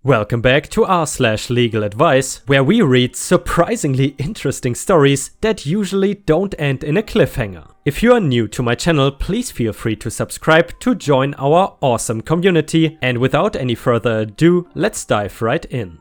Welcome back to r/LegalAdvice, where we read surprisingly interesting stories that usually don't end in a cliffhanger. If you are new to my channel, please feel free to subscribe to join our awesome community, and without any further ado, let's dive right in.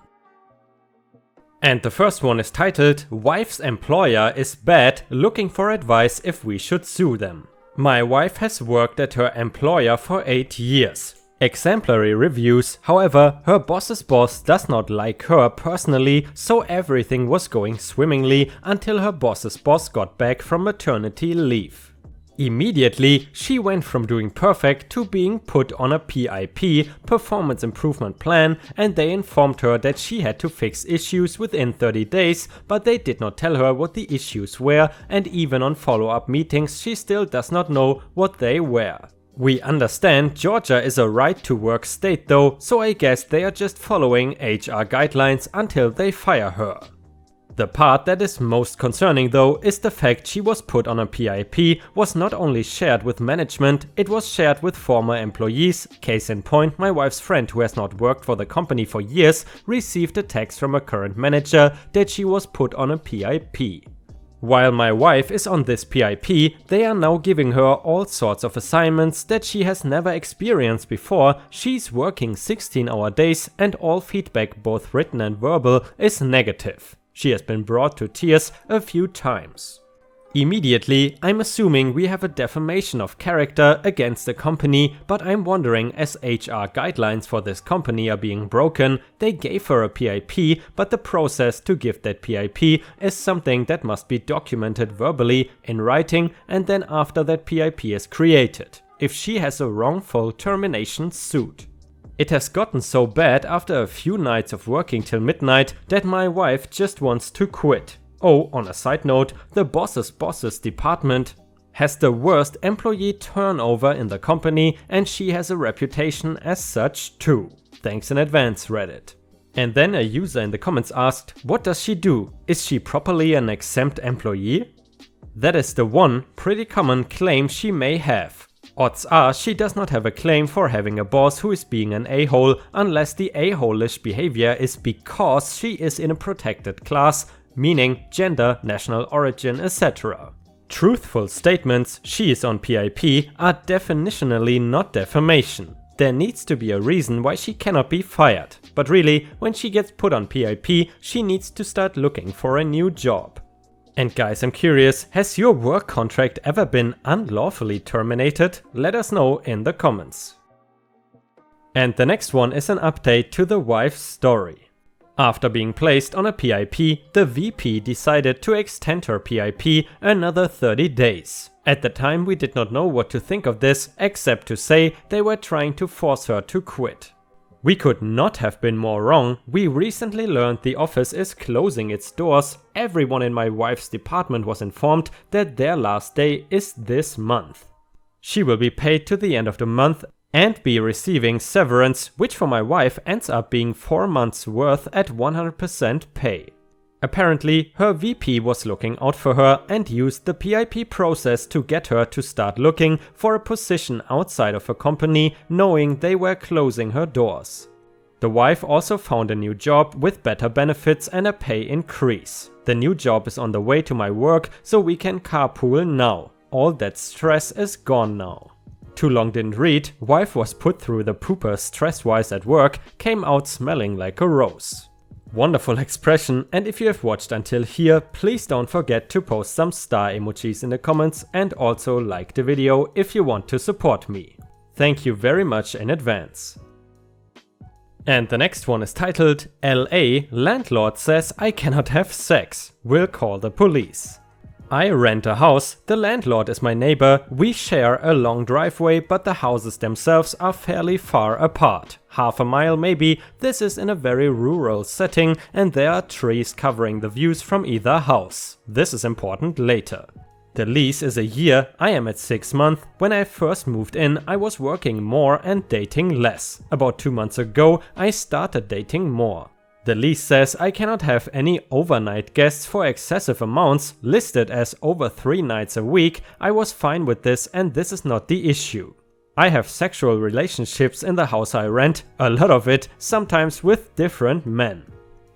And the first one is titled, "Wife's employer is bad, looking for advice if we should sue them." My wife has worked at her employer for 8 years. Exemplary reviews, however, her boss's boss does not like her personally, so everything was going swimmingly until her boss's boss got back from maternity leave. Immediately, she went from doing perfect to being put on a PIP, performance improvement plan, and they informed her that she had to fix issues within 30 days, but they did not tell her what the issues were, and even on follow-up meetings she still does not know what they were. We understand Georgia is a right-to-work state though, so I guess they are just following HR guidelines until they fire her. The part that is most concerning though is the fact she was put on a PIP was not only shared with management, it was shared with former employees. Case in point, my wife's friend who has not worked for the company for years received a text from a current manager that she was put on a PIP. While my wife is on this PIP, they are now giving her all sorts of assignments that she has never experienced before. She's working 16-hour days and all feedback, both written and verbal, is negative. She has been brought to tears a few times. Immediately, I'm assuming we have a defamation of character against the company, but I'm wondering, as HR guidelines for this company are being broken, they gave her a PIP, but the process to give that PIP is something that must be documented verbally in writing, and then after that PIP is created, if she has a wrongful termination suit. It has gotten so bad after a few nights of working till midnight that my wife just wants to quit. Oh, on a side note, the boss's department has the worst employee turnover in the company, and she has a reputation as such too. Thanks in advance, Reddit. And then a user in the comments asked, what does she do? Is she properly an exempt employee? That is the one pretty common claim she may have. Odds are she does not have a claim for having a boss who is being an a-hole, unless the a-hole-ish behavior is because she is in a protected class, meaning gender, national origin, etc. Truthful statements, she is on PIP, are definitionally not defamation. There needs to be a reason why she cannot be fired, but really, when she gets put on PIP, she needs to start looking for a new job. And guys, I'm curious, has your work contract ever been unlawfully terminated? Let us know in the comments. And the next one is an update to the wife's story. After being placed on a PIP, the VP decided to extend her PIP another 30 days. At the time we did not know what to think of this, except to say they were trying to force her to quit. We could not have been more wrong. We recently learned the office is closing its doors. Everyone in my wife's department was informed that their last day is this month. She will be paid to the end of the month and be receiving severance, which for my wife ends up being 4 months worth at 100% pay. Apparently, her VP was looking out for her and used the PIP process to get her to start looking for a position outside of her company, knowing they were closing her doors. The wife also found a new job with better benefits and a pay increase. The new job is on the way to my work, so we can carpool now. All that stress is gone now. Too long didn't read, wife was put through the pooper stress-wise at work, came out smelling like a rose. Wonderful expression, and if you have watched until here, please don't forget to post some star emojis in the comments and also like the video if you want to support me. Thank you very much in advance. And the next one is titled, LA, landlord says I cannot have sex, will call the police. I rent a house, the landlord is my neighbor, we share a long driveway, but the houses themselves are fairly far apart. Half a mile maybe. This is in a very rural setting and there are trees covering the views from either house. This is important later. The lease is a year, I am at 6 months. When I first moved in, I was working more and dating less. About 2 months ago, I started dating more. The lease says I cannot have any overnight guests for excessive amounts, listed as over 3 nights a week. I was fine with this and this is not the issue. I have sexual relationships in the house I rent, a lot of it, sometimes with different men.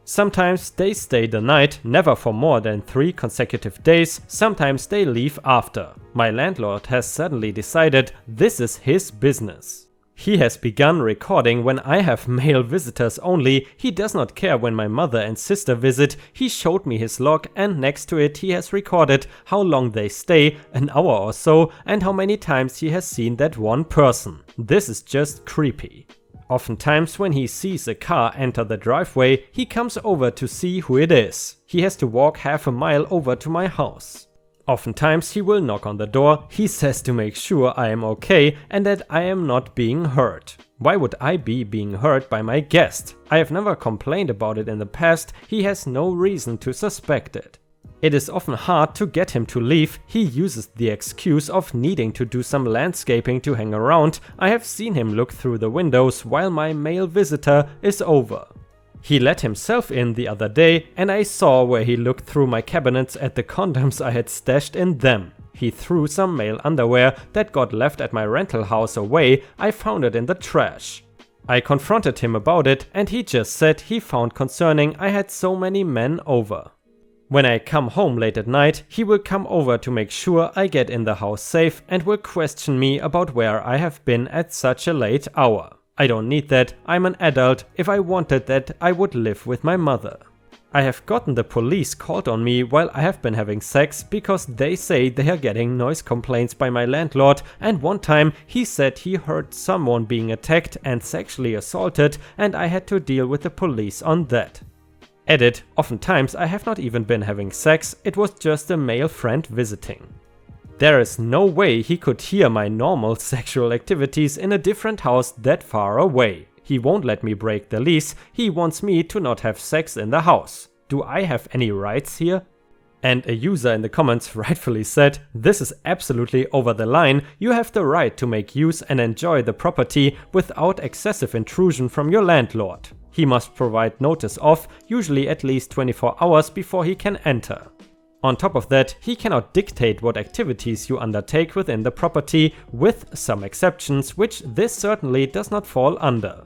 Sometimes they stay the night, never for more than 3 consecutive days, sometimes they leave after. My landlord has suddenly decided this is his business. He has begun recording when I have male visitors only. He does not care when my mother and sister visit. He showed me his log and next to it he has recorded how long they stay, an hour or so, and how many times he has seen that one person. This is just creepy. Oftentimes when he sees a car enter the driveway, he comes over to see who it is. He has to walk half a mile over to my house. Oftentimes he will knock on the door, he says to make sure I am okay and that I am not being hurt. Why would I be being hurt by my guest? I have never complained about it in the past, he has no reason to suspect it. It is often hard to get him to leave, he uses the excuse of needing to do some landscaping to hang around. I have seen him look through the windows while my male visitor is over. He let himself in the other day and I saw where he looked through my cabinets at the condoms I had stashed in them. He threw some male underwear that got left at my rental house away. I found it in the trash. I confronted him about it and he just said he found concerning I had so many men over. When I come home late at night, he will come over to make sure I get in the house safe and will question me about where I have been at such a late hour. I don't need that, I'm an adult. If I wanted that, I would live with my mother. I have gotten the police called on me while I have been having sex because they say they are getting noise complaints by my landlord, and one time he said he heard someone being attacked and sexually assaulted and I had to deal with the police on that. Edit, oftentimes I have not even been having sex, it was just a male friend visiting. There is no way he could hear my normal sexual activities in a different house that far away. He won't let me break the lease, he wants me to not have sex in the house. Do I have any rights here? And a user in the comments rightfully said, this is absolutely over the line, you have the right to make use and enjoy the property without excessive intrusion from your landlord. He must provide notice of, usually at least 24 hours before he can enter. On top of that, he cannot dictate what activities you undertake within the property, with some exceptions, which this certainly does not fall under.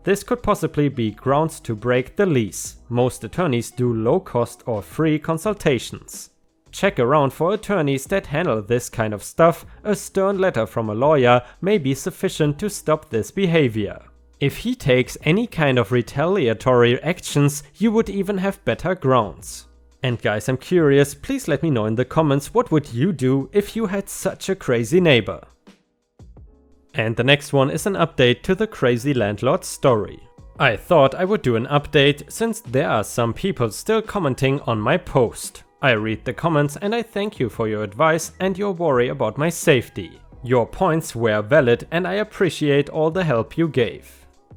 This could possibly be grounds to break the lease. Most attorneys do low-cost or free consultations. Check around for attorneys that handle this kind of stuff. A stern letter from a lawyer may be sufficient to stop this behavior. If he takes any kind of retaliatory actions, you would even have better grounds. And guys, I'm curious, please let me know in the comments what would you do if you had such a crazy neighbor. And the next one is an update to the crazy landlord story. I thought I would do an update since there are some people still commenting on my post. I read the comments and I thank you for your advice and your worry about my safety. Your points were valid and I appreciate all the help you gave.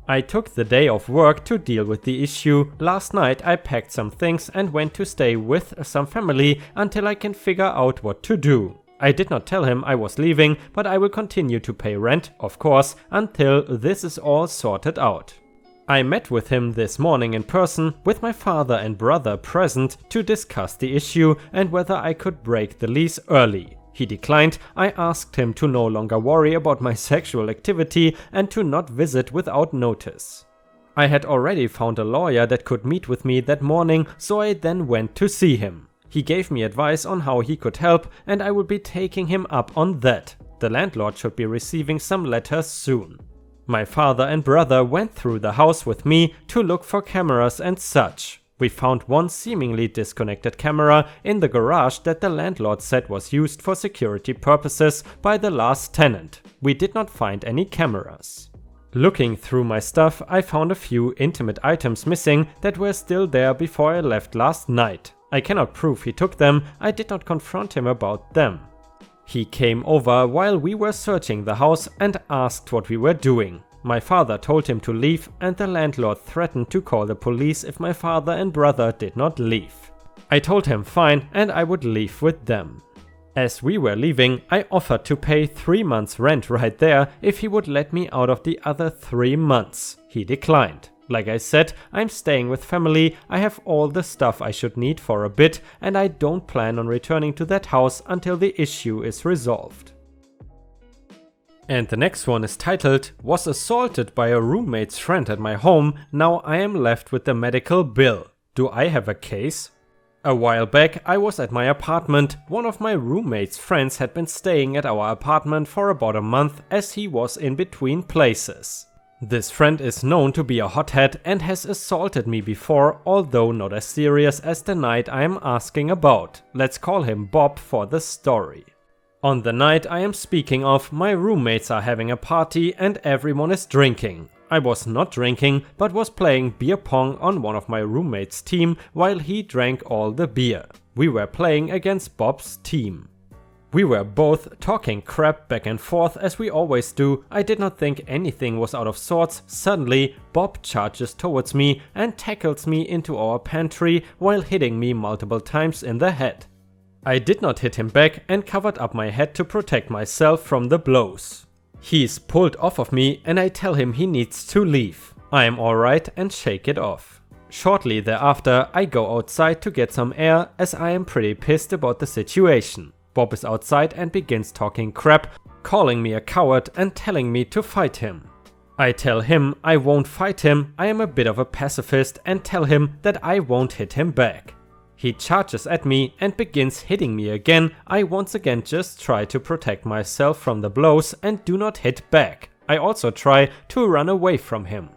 I took the day off work to deal with the issue. Last night I packed some things and went to stay with some family until I can figure out what to do. I did not tell him I was leaving, but I will continue to pay rent, of course, until this is all sorted out. I met with him this morning in person, with my father and brother present, to discuss the issue and whether I could break the lease early. He declined. I asked him to no longer worry about my sexual activity and to not visit without notice. I had already found a lawyer that could meet with me that morning, so I then went to see him. He gave me advice on how he could help and I will be taking him up on that. The landlord should be receiving some letters soon. My father and brother went through the house with me to look for cameras and such. We found one seemingly disconnected camera in the garage that the landlord said was used for security purposes by the last tenant. We did not find any cameras. Looking through my stuff, I found a few intimate items missing that were still there before I left last night. I cannot prove he took them, I did not confront him about them. He came over while we were searching the house and asked what we were doing. My father told him to leave and the landlord threatened to call the police if my father and brother did not leave. I told him fine and I would leave with them. As we were leaving, I offered to pay 3 months rent right there if he would let me out of the other 3 months. He declined. Like I said, I'm staying with family, I have all the stuff I should need for a bit and I don't plan on returning to that house until the issue is resolved. And the next one is titled, "Was assaulted by a roommate's friend at my home, now I am left with the medical bill. Do I have a case?" A while back I was at my apartment. One of my roommate's friends had been staying at our apartment for about a month as he was in between places. This friend is known to be a hothead and has assaulted me before, although not as serious as the night I am asking about. Let's call him Bob for the story. On the night I am speaking of, my roommates are having a party and everyone is drinking. I was not drinking, but was playing beer pong on one of my roommates' team while he drank all the beer. We were playing against Bob's team. We were both talking crap back and forth as we always do. I did not think anything was out of sorts. Suddenly, Bob charges towards me and tackles me into our pantry while hitting me multiple times in the head. I did not hit him back and covered up my head to protect myself from the blows. He's pulled off of me and I tell him he needs to leave. I am alright and shake it off. Shortly thereafter, I go outside to get some air as I am pretty pissed about the situation. Bob is outside and begins talking crap, calling me a coward and telling me to fight him. I tell him I won't fight him, I am a bit of a pacifist, and tell him that I won't hit him back. He charges at me and begins hitting me again. I once again just try to protect myself from the blows and do not hit back. I also try to run away from him.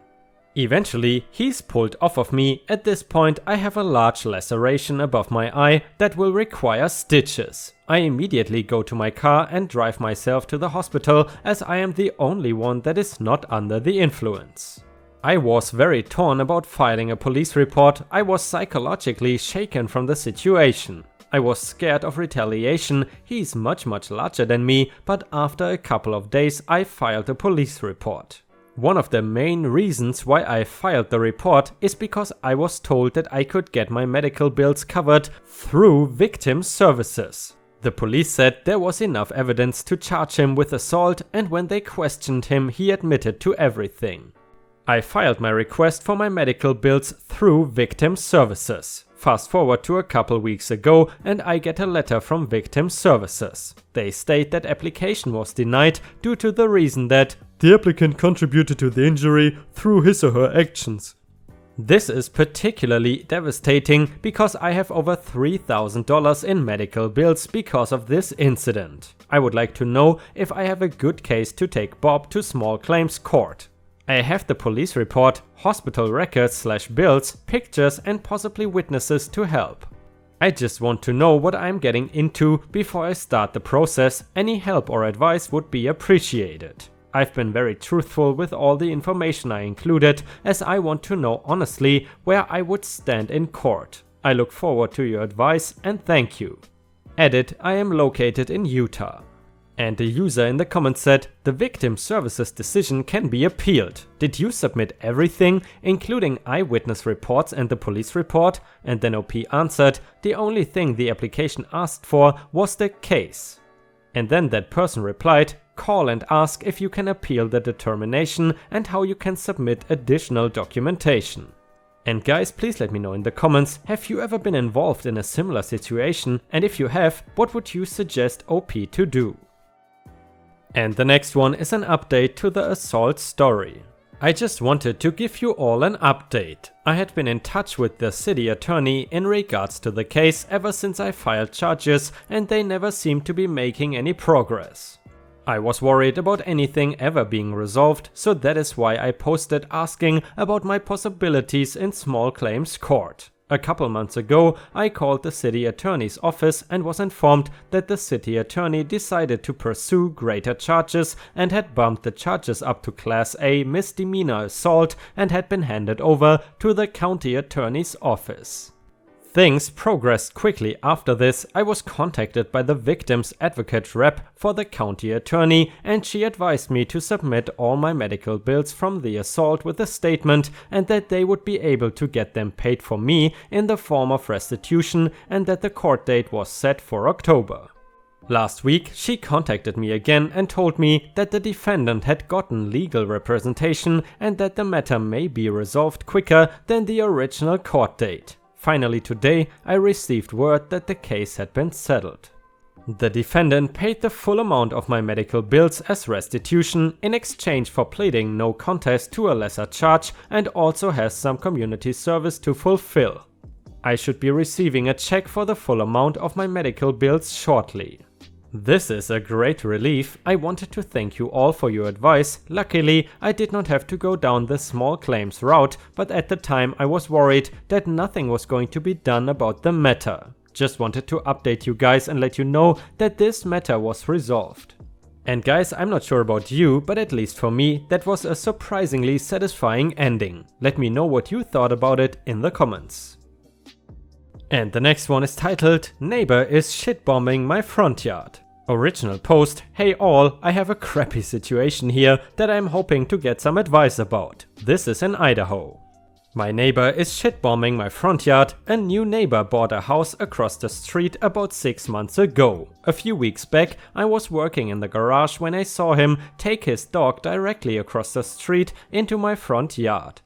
Eventually, he's pulled off of me. At this point, I have a large laceration above my eye that will require stitches. I immediately go to my car and drive myself to the hospital as I am the only one that is not under the influence. I was very torn about filing a police report. I was psychologically shaken from the situation. I was scared of retaliation. He's much larger than me, but after a couple of days I filed a police report. One of the main reasons why I filed the report is because I was told that I could get my medical bills covered through victim services. The police said there was enough evidence to charge him with assault, and when they questioned him, he admitted to everything. I filed my request for my medical bills through victim services. Fast forward to a couple weeks ago and I get a letter from victim services. They state that application was denied due to the reason that the applicant contributed to the injury through his or her actions. This is particularly devastating because I have over $3,000 in medical bills because of this incident. I would like to know if I have a good case to take Bob to small claims court. I have the police report, hospital records/bills, pictures and possibly witnesses to help. I just want to know what I'm getting into before I start the process. Any help or advice would be appreciated. I've been very truthful with all the information I included as I want to know honestly where I would stand in court. I look forward to your advice and thank you. Edit: I am located in Utah. And the user in the comments said, the victim services decision can be appealed. Did you submit everything, including eyewitness reports and the police report? And then OP answered, the only thing the application asked for was the case. And then that person replied, call and ask if you can appeal the determination and how you can submit additional documentation. And guys, please let me know in the comments, have you ever been involved in a similar situation? And if you have, what would you suggest OP to do? And the next one is an update to the assault story. I just wanted to give you all an update. I had been in touch with the city attorney in regards to the case ever since I filed charges and they never seemed to be making any progress. I was worried about anything ever being resolved, so that is why I posted asking about my possibilities in small claims court. A couple months ago, I called the city attorney's office and was informed that the city attorney decided to pursue greater charges and had bumped the charges up to Class A misdemeanor assault and had been handed over to the county attorney's office. Things progressed quickly after this. I was contacted by the victim's advocate rep for the county attorney and she advised me to submit all my medical bills from the assault with a statement and that they would be able to get them paid for me in the form of restitution and that the court date was set for October. Last week, she contacted me again and told me that the defendant had gotten legal representation and that the matter may be resolved quicker than the original court date. Finally today, I received word that the case had been settled. The defendant paid the full amount of my medical bills as restitution in exchange for pleading no contest to a lesser charge and also has some community service to fulfill. I should be receiving a check for the full amount of my medical bills shortly. This is a great relief. I wanted to thank you all for your advice. Luckily, I did not have to go down the small claims route, but at the time I was worried that nothing was going to be done about the matter. Just wanted to update you guys and let you know that this matter was resolved. And guys, I'm not sure about you, but at least for me, that was a surprisingly satisfying ending. Let me know what you thought about it in the comments. And the next one is titled, Neighbor is shitbombing my front yard. Original post, hey all, I have a crappy situation here that I'm hoping to get some advice about. This is in Idaho. My neighbor is shitbombing my front yard. A new neighbor bought a house across the street about 6 months ago. A few weeks back, I was working in the garage when I saw him take his dog directly across the street into my front yard.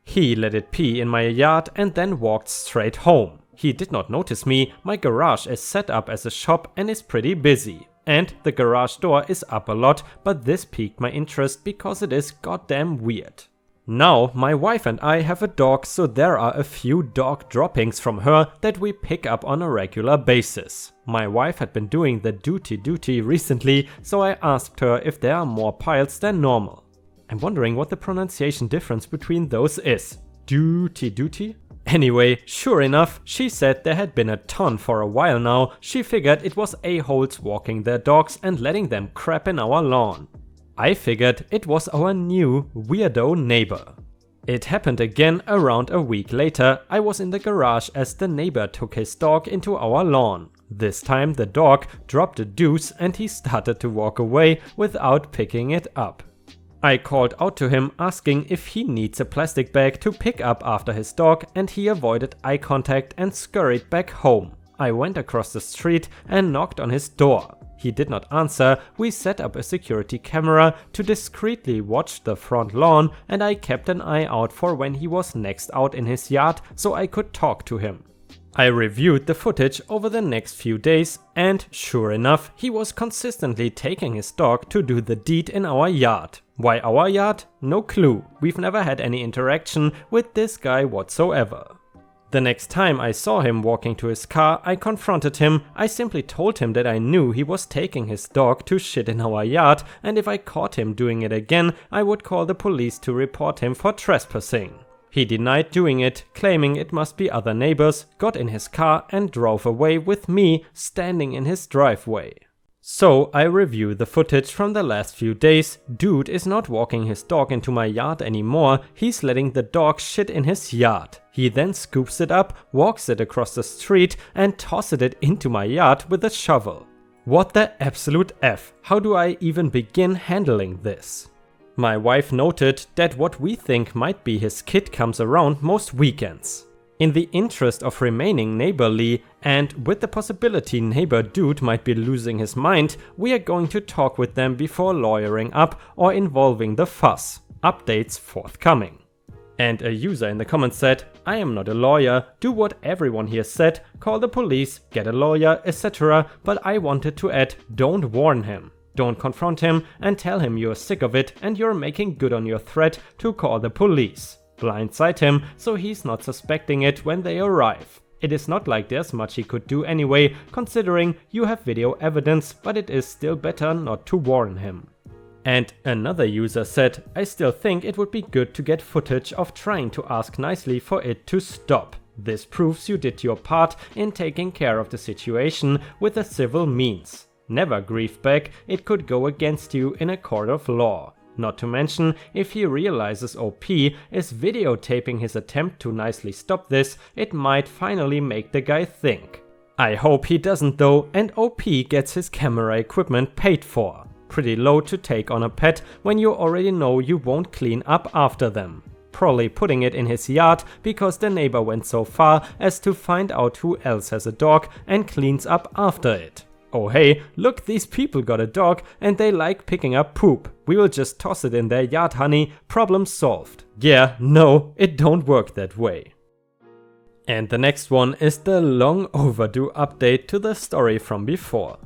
He let it pee in my yard and then walked straight home. He did not notice me. My garage is set up as a shop and is pretty busy. And the garage door is up a lot, but this piqued my interest because it is goddamn weird. Now, my wife and I have a dog, so there are a few dog droppings from her that we pick up on a regular basis. My wife had been doing the duty recently, so I asked her if there are more piles than normal. I'm wondering what the pronunciation difference between those is. Duty? Anyway, sure enough, she said there had been a ton for a while now. She figured it was a-holes walking their dogs and letting them crap in our lawn. I figured it was our new weirdo neighbor. It happened again around a week later. I was in the garage as the neighbor took his dog into our lawn. This time the dog dropped a deuce and he started to walk away without picking it up. I called out to him asking if he needs a plastic bag to pick up after his dog, and he avoided eye contact and scurried back home. I went across the street and knocked on his door. He did not answer. We set up a security camera to discreetly watch the front lawn, and I kept an eye out for when he was next out in his yard so I could talk to him. I reviewed the footage over the next few days, and sure enough, he was consistently taking his dog to do the deed in our yard. Why our yard? No clue. We've never had any interaction with this guy whatsoever. The next time I saw him walking to his car, I confronted him. I simply told him that I knew he was taking his dog to shit in our yard, and if I caught him doing it again, I would call the police to report him for trespassing. He denied doing it, claiming it must be other neighbors, got in his car and drove away with me standing in his driveway. So I review the footage from the last few days. Dude is not walking his dog into my yard anymore, he's letting the dog shit in his yard. He then scoops it up, walks it across the street and tosses it into my yard with a shovel. What the absolute F? How do I even begin handling this? My wife noted that what we think might be his kid comes around most weekends. In the interest of remaining neighborly, and with the possibility neighbor dude might be losing his mind, we are going to talk with them before lawyering up or involving the fuss. Updates forthcoming. And a user in the comments said, I am not a lawyer, do what everyone here said, call the police, get a lawyer, etc. But I wanted to add, don't warn him. Don't confront him and tell him you're sick of it and you're making good on your threat to call the police. Blindside him so he's not suspecting it when they arrive. It is not like there's much he could do anyway, considering you have video evidence, but it is still better not to warn him. And another user said, I still think it would be good to get footage of trying to ask nicely for it to stop. This proves you did your part in taking care of the situation with a civil means. Never grieve back, it could go against you in a court of law. Not to mention, if he realizes OP is videotaping his attempt to nicely stop this, it might finally make the guy think. I hope he doesn't though, and OP gets his camera equipment paid for. Pretty low to take on a pet when you already know you won't clean up after them. Probably putting it in his yard because the neighbor went so far as to find out who else has a dog and cleans up after it. Oh hey, look, these people got a dog and they like picking up poop. We will just toss it in their yard, honey. Problem solved. Yeah, no, it don't work that way. And the next one is the long overdue update to the story from before.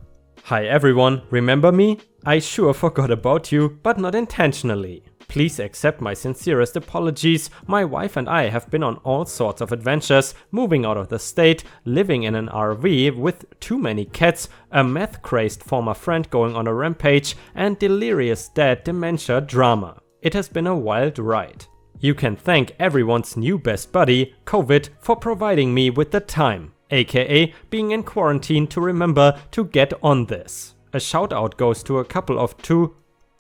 Hi everyone, remember me? I sure forgot about you, but not intentionally. Please accept my sincerest apologies. My wife and I have been on all sorts of adventures, moving out of the state, living in an RV with too many cats, a meth-crazed former friend going on a rampage, and delirious dad dementia drama. It has been a wild ride. You can thank everyone's new best buddy, COVID, for providing me with the time, aka being in quarantine to remember to get on this. A shout out goes to a couple of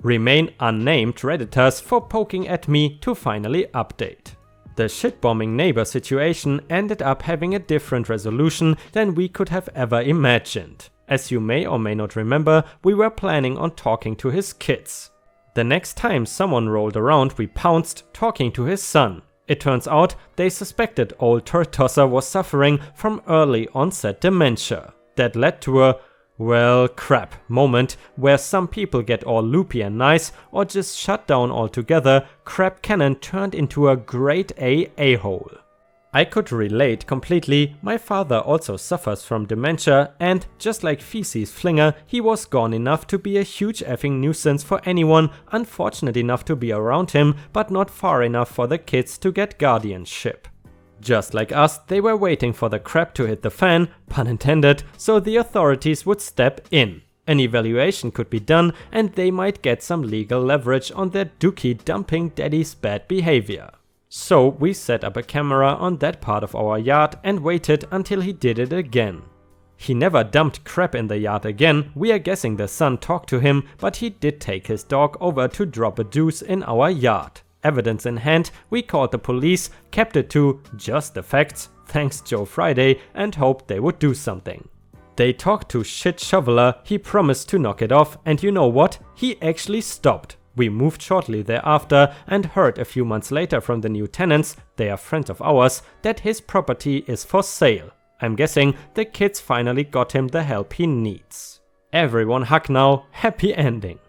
remain unnamed Redditors for poking at me to finally update. The shit-bombing neighbor situation ended up having a different resolution than we could have ever imagined. As you may or may not remember, we were planning on talking to his kids. The next time someone rolled around, we pounced, talking to his son. It turns out they suspected old turd tosser was suffering from early onset dementia. That led to a well, crap moment where some people get all loopy and nice or just shut down altogether. Crap Cannon turned into a grade A-hole. I could relate completely. My father also suffers from dementia and, just like Feces Flinger, he was gone enough to be a huge effing nuisance for anyone unfortunate enough to be around him, but not far enough for the kids to get guardianship. Just like us, they were waiting for the crap to hit the fan, pun intended, so the authorities would step in. An evaluation could be done and they might get some legal leverage on their dookie dumping daddy's bad behavior. So we set up a camera on that part of our yard and waited until he did it again. He never dumped crap in the yard again. We are guessing the son talked to him, but he did take his dog over to drop a deuce in our yard. Evidence in hand, we called the police, kept it to just the facts, thanks Joe Friday, and hoped they would do something. They talked to Shit Shoveler, he promised to knock it off, and you know what? He actually stopped. We moved shortly thereafter and heard a few months later from the new tenants, they are friends of ours, that his property is for sale. I'm guessing the kids finally got him the help he needs. Everyone hug now, happy ending.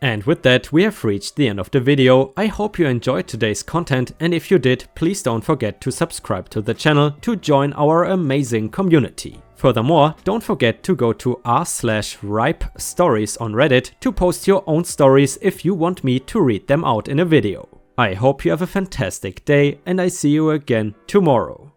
And with that, we have reached the end of the video. I hope you enjoyed today's content, and if you did, please don't forget to subscribe to the channel to join our amazing community. Furthermore, don't forget to go to r/ripestories on Reddit to post your own stories if you want me to read them out in a video. I hope you have a fantastic day, and I see you again tomorrow.